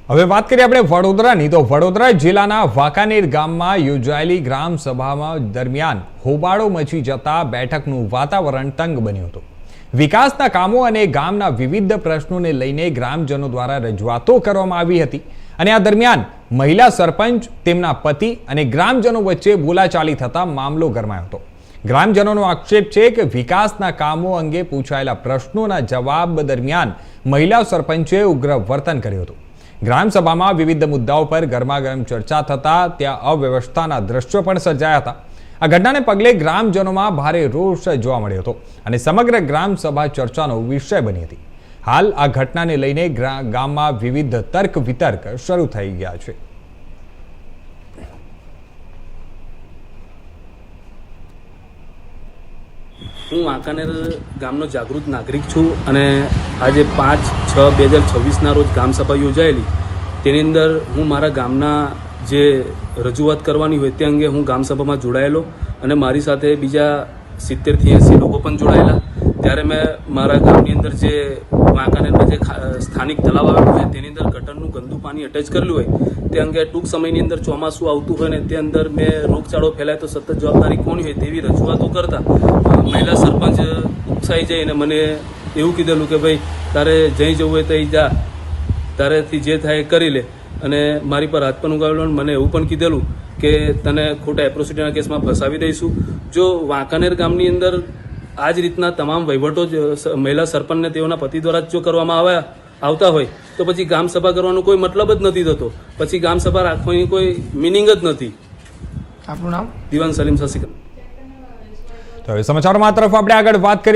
હવે વાત કરીએ આપણે વડોદરાની તો વડોદરા જિલ્લાના વાંકાનેર ગામમાં યોજાયેલી ગ્રામ સભામાં દરમિયાન હોબાળો મચી જતા બેઠકનું વાતાવરણ તંગ બન્યું હતું। વિકાસના કામો અને ગામના વિવિધ પ્રશ્નોને લઈને ગ્રામજનો દ્વારા રજૂઆતો કરવામાં આવી હતી અને આ દરમિયાન મહિલા સરપંચ, તેમના પતિ અને ગ્રામજનો વચ્ચે બોલાચાલી થતા મામલો ગરમાયો હતો। ગ્રામજનોનો આક્ષેપ છે કે વિકાસના કામો અંગે પૂછાયેલા પ્રશ્નોના જવાબ દરમિયાન મહિલા સરપંચે ઉગ્ર વર્તન કર્યું હતું। ગ્રામસભામાં વિવિધ મુદ્દાઓ પર ગરમાગરમ ચર્ચા થતા ત્યાં અવ્યવસ્થાના દ્રશ્યો પણ સર્જાયા હતા। આ ઘટનાને પગલે ગ્રામજનોમાં ભારે રોષ જોવા મળ્યો હતો અને સમગ્ર ગ્રામસભા ચર્ચાનો વિષય બની હતી। હાલ આ ઘટનાને લઈને ગામમાં વિવિધ તર્ક વિતર્ક શરૂ થઈ ગયા છે। હું વાંકાનેર ગામનો જાગૃત નાગરિક છું અને આજે 5/6/2026ના રોજ ગામસભા યોજાયેલી તેની અંદર હું મારા ગામના જે રજૂઆત કરવાની હોય તે અંગે હું ગામસભામાં જોડાયેલો અને મારી સાથે બીજા 70 થી 80 લોકો પણ જોડાયેલા। ત્યારે મેં મારા ગામની અંદર જે વાંકાનેરમાં જે સ્થાનિક તલાવ આવેલું છે તેની અંદર ગટરનું ગંદુ પાણી અટેચ કરેલું હોય તે અંગે ટૂંક સમયની અંદર ચોમાસું આવતું હોય ને તે અંદર મેં રોગચાળો ફેલાય તો સતત જવાબદારી કોની હોય તેવી રજૂઆતો કરતા મહિલા સરપંચ ઉકસાઈ જઈને મને એવું કીધેલું કે ભાઈ તારે જઈ જવું હોય ત્યાં જા, તારેથી જે થાય એ કરી લે અને મારી પર હાથ પણ ઉગાવેલો અને મને એવું પણ કીધેલું કે તને ખોટા એટ્રોસિટીના કેસમાં ફસાવી દઈશું। જો વાંકાનેર ગામની અંદર આ જ રીતના તમામ વહીવટો જ મહિલા સરપંચને તેઓના પતિ દ્વારા જ જો કરવામાં આવતા હોય તો પછી ગામસભા કરવાનો કોઈ મતલબ જ નથી થતો, પછી ગામસભા રાખવાની કોઈ મિનિંગ જ નથી। આપણું નામ? દિવાન સલીમ શશિકાંત। તો હવે સમાચારોમાં તરફ આપણે આગળ વાત કરીએ।